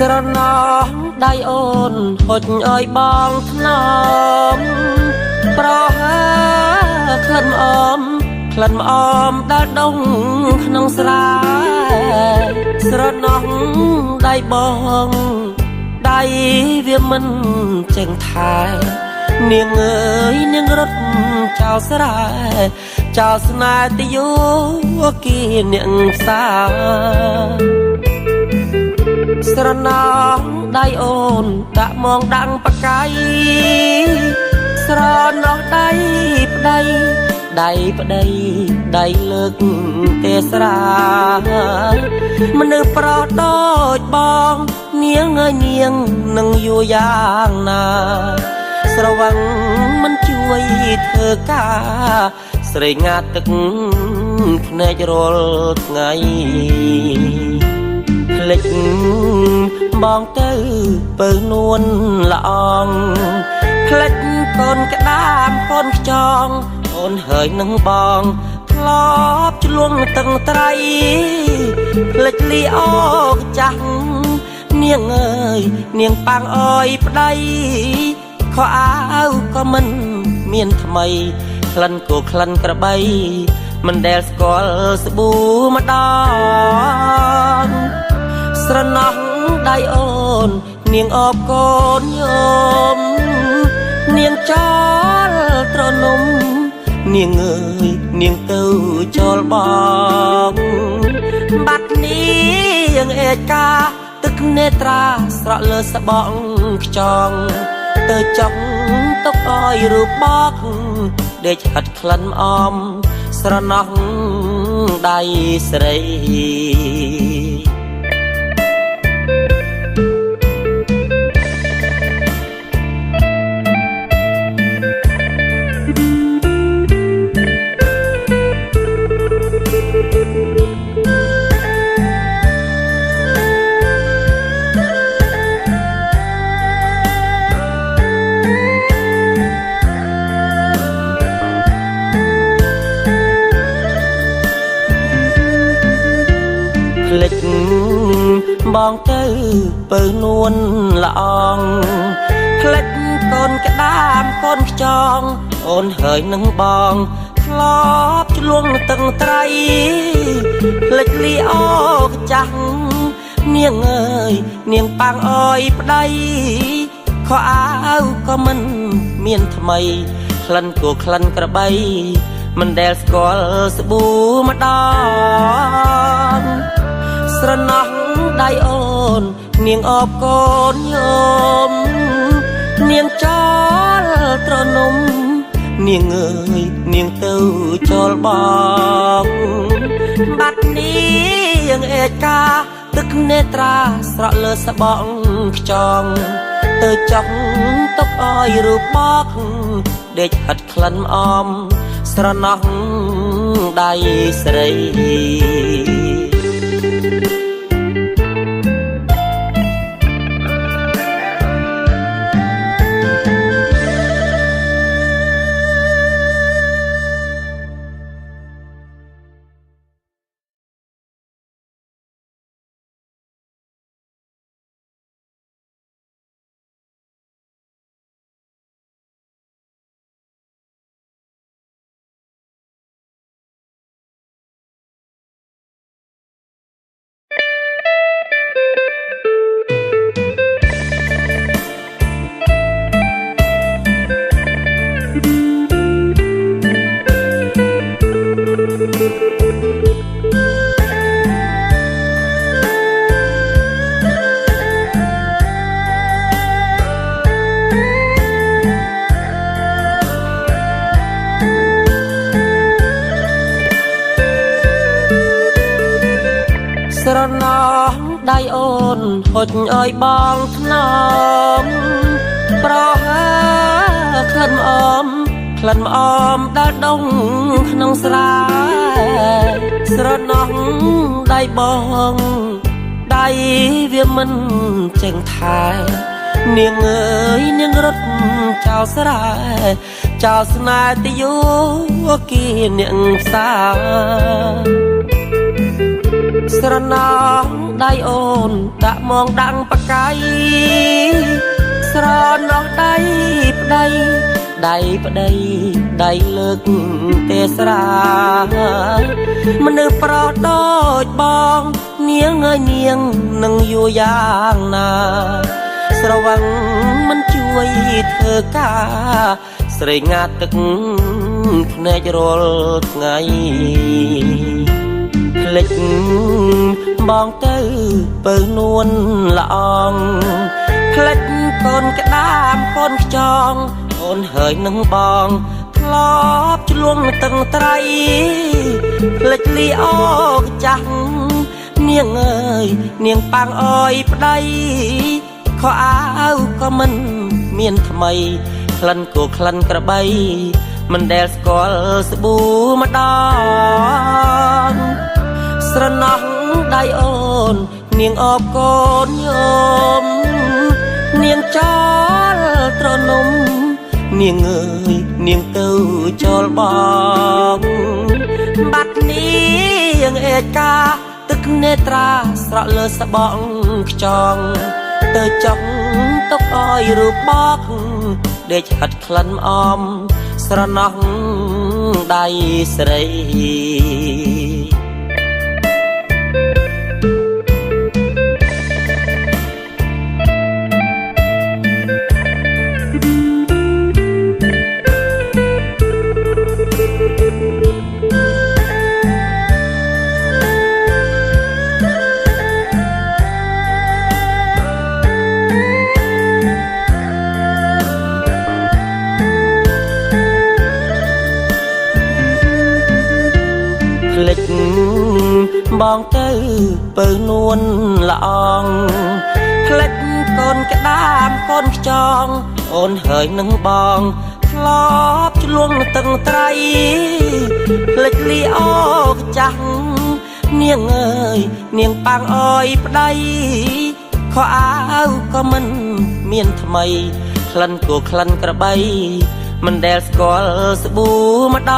ស្រណោះដៃអូនហុចឲ្យបងថ្នមប្រហើក្លិនអមក្លិនអមដែលដងក្នុងស្រែស្រណោះដៃបងដៃវាមិនចេញថែនាងអើយនាងរត់ចោលស្រែចោលស្នេហ៍ទៅយោគីនាងផ្សាស្រណោះដៃអូនដាក់មងដាំងបកាយស្រណោះដៃប្តីដៃប្តីដៃលើកទេស្រាមនុស្សប្រុសដូចបងនាងអើយនាងនឹងយូរយ៉ាងណាស្រវឹងមិនជួយធ្វើការស្រេងាទឹកភ្នែករាល់ថ្ងៃភ្លេចបងទៅពើនួនល្អងភ្លេចកូនក្តាមកូនខ្ចងអូនហើយនឹងបងធ្លាប់ឆ្លងតឹងត្រៃភ្លេចលីអកចាស់នាងអើយនាងប៉ាំងអើយប្តីខោអាវក៏មិនមានថ្មីក្លិនគោក្លិនក្របីមិនដែលស្គាល់ស្ប៊ូម្ដងស្រណោះដៃអូននាងអបកូនយមនាងចោលត្រនំនាងអើយនាងទៅចោលបងបាត់នាងឯកាទឹកនេត្រាស្រក់លើស្បង់ខ្ចង់ទៅចង់ទុកឲ្យរូបបកដេកហិតក្លិនអមស្រណោះដៃស្រីភ្លេចបងទៅពើនួនល្អងភ្លេចកូនក្តាមកូនខ្ចងអូនហើយនឹងបងធ្លាប់ឆ្លងតឹងត្រៃភ្លេចលីអកចាស់នាងអើយនាងប៉ាំងអើយប្តីខោអាវក៏មិនមានថ្មីក្លិនគោក្លិនក្របីមិនដែលស្គាល់ស្ប៊ូម្ដងស្រណោះដៃអូននាងអបកូនយមនាងចោលត្រនំនាងអើយនាងទៅចោលបងបាត់នាងឯកាទឹកនេត្រាស្រក់លើស្បង់ខ្ចង់ទៅចង់ទុកឲ្យរូបបកដេកហិតក្លិនអមស្រណោះដៃស្រីស្រណោះដៃអូនហុចឲ្យបងថ្នមប្រហើក្លិនអមក្លិនអមដែលដងក្នុងស្រែស្រណោះដៃបងដៃវាមិនចេញថែនាងអើយនាងរត់ចោលស្រែចោលស្នេហ៍ទៅយោគីនាងផ្សា ស្រណោងដៃអូនដាក់មងដាំងបកាយស្រណោងដៃប្តីដៃប្តីដៃលើកទេស្រាមនុស្សប្រដូចបងនាងអើយនាងនឹងយូរយ៉ាងណាស្រវឹងមិនជួយធ្វើការស្រេងាត់ទឹកភ្នែករាល់ថ្ងៃភ្លេចបងទៅបើនួនល្អងភ្លេចកូនក្តាមកូនខ្យងអូនហើយនឹងបងធ្លាប់ឆ្លងតឹងត្រៃភ្លេចលីអូកចាស់នាងអើយនាងប៉ាំងអើយប្តីខោអាវក៏មិនមានថ្មីក្លិនគោក្លិនក្របីមិនដែលស្គាល់ស្ប៊ូម្ដងស្រណោះដៃអូននាងអបកូនញោមនាងចោលត្រនំនាងអើយនាងទៅចោលបងបាត់នាងឯកាទឹកនេត្រាស្រក់លើស្បង់ខ្ចង់ទៅចង់ទុកឲ្យរូបបកដេកហិតក្លិនអមស្រណោះដៃស្រីភ្លេចបងទៅបើនួនល្អងភ្លេចកូនក្តាមកូនខ្យងអូនហើយនឹងបងធ្លាប់ឆ្លងតឹងត្រៃភ្លេចលីអូកចាស់នាងអើយនាងប៉ាំងអើយប្តីខោអាវក៏មិនមានថ្មីក្លិនគោក្លិនក្របីមិនដែលស្គាល់ស្ប៊ូម្ដ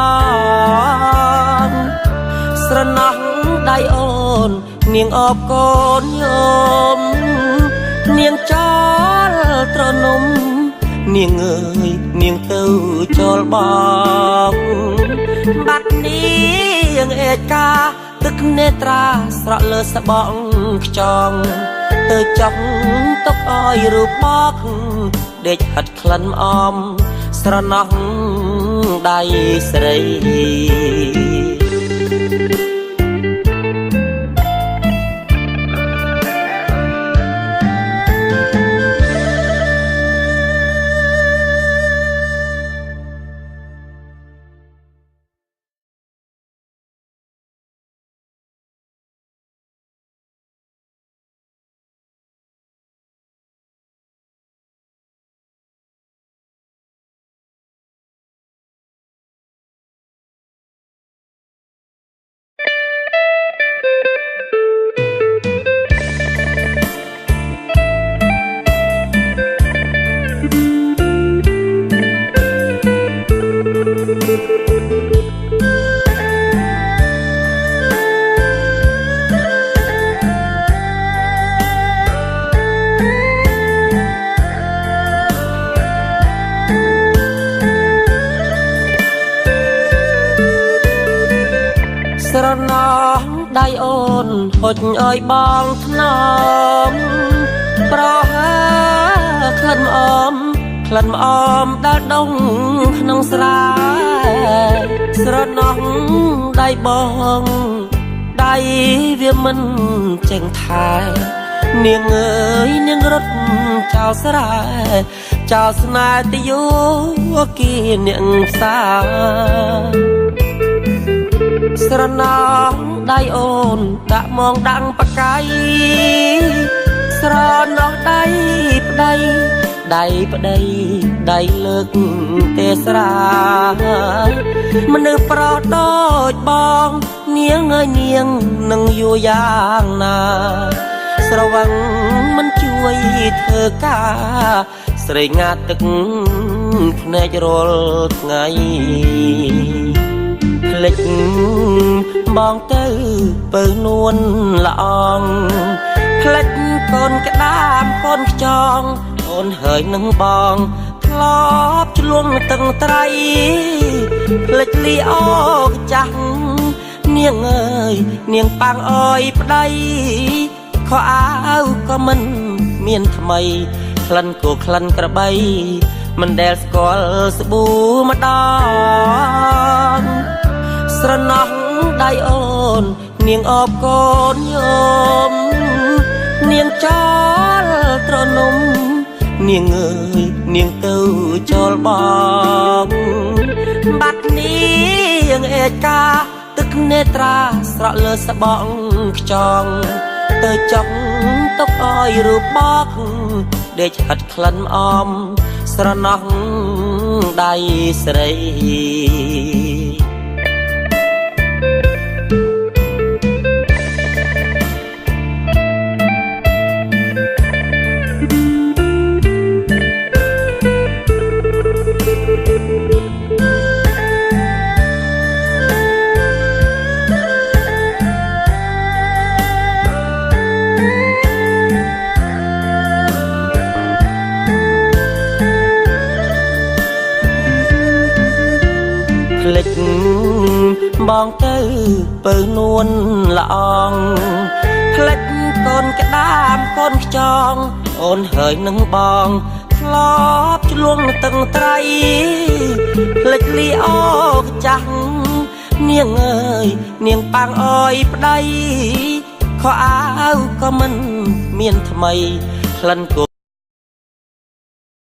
ងស្រណោះដៃអូននាងអបកូនញោមនាងចោលត្រនំនាងអើយនាងទៅចោលបងបាត់នាងឯកាទឹកនេត្រាស្រក់លើស្បង់ខ្ចង់ទៅចង់ទុកឲ្យរូបបកដេកហិតក្លិនអមស្រណោះដៃស្រីស្រណោះដៃអូនហុចឲ្យបងថ្នមប្រហើក្លិនអមក្លិនអមដែលដងក្នុងស្រែស្រណោះដៃបងដៃវាមិនចេញថែនាងអើយនាងរត់ចោលស្រែចោលស្នេហ៍ទៅយូរគីនាងផ្សាស្រណោះដៃអូនដាក់មងដាំងបកាយស្រណោះដៃប្តីដៃប្តីដៃលើកទេស្រាមនុស្សប្រដូចបងនាងអើយនាងនឹងយូរយ៉ាងណាស្រវឹងមិនជួយធ្វើការស្រេងាត់ទឹកភ្នែករាល់ថ្ងៃ ភ្លេចបងទៅពើនួនល្អងភ្លេចកូនក្តាមកូនខ្ចងអូនហើយនឹងបងធ្លាប់ឆ្លងទឹងត្រីភ្លេចលីអូចាស់នាងអើយនាងប៉ាំងអើយប្តីខោអាវក៏មិនមានថ្មីក្លិនគោក្លិនក្របីមិនដែលស្គាល់ស្ប៊ូម្ដងស្រណោះដៃអូននាងអបកូនញោមនាងចោលត្រនំនាងអើយនាងទៅចោលបងបាត់នេះអេកាទឹកនេត្រាស្រក់លើស្បង់ខ្ចង់ទៅចង់ទុកឲ្យរូបបកដេកហិតក្លិនអមស្រណោះដៃស្រីភ្លេចបងទៅពើនួនល្អងភ្លេចកូនក្តាមកូនខ្ចងអូនហើយនឹងបងធ្លាប់ឆ្លងទឹងត្រីភ្លេចលីអូចាស់នាងអើយនាងប៉ាំងអើយប្តីខោអាវក៏មិនមានថ្មីក្លិនគោ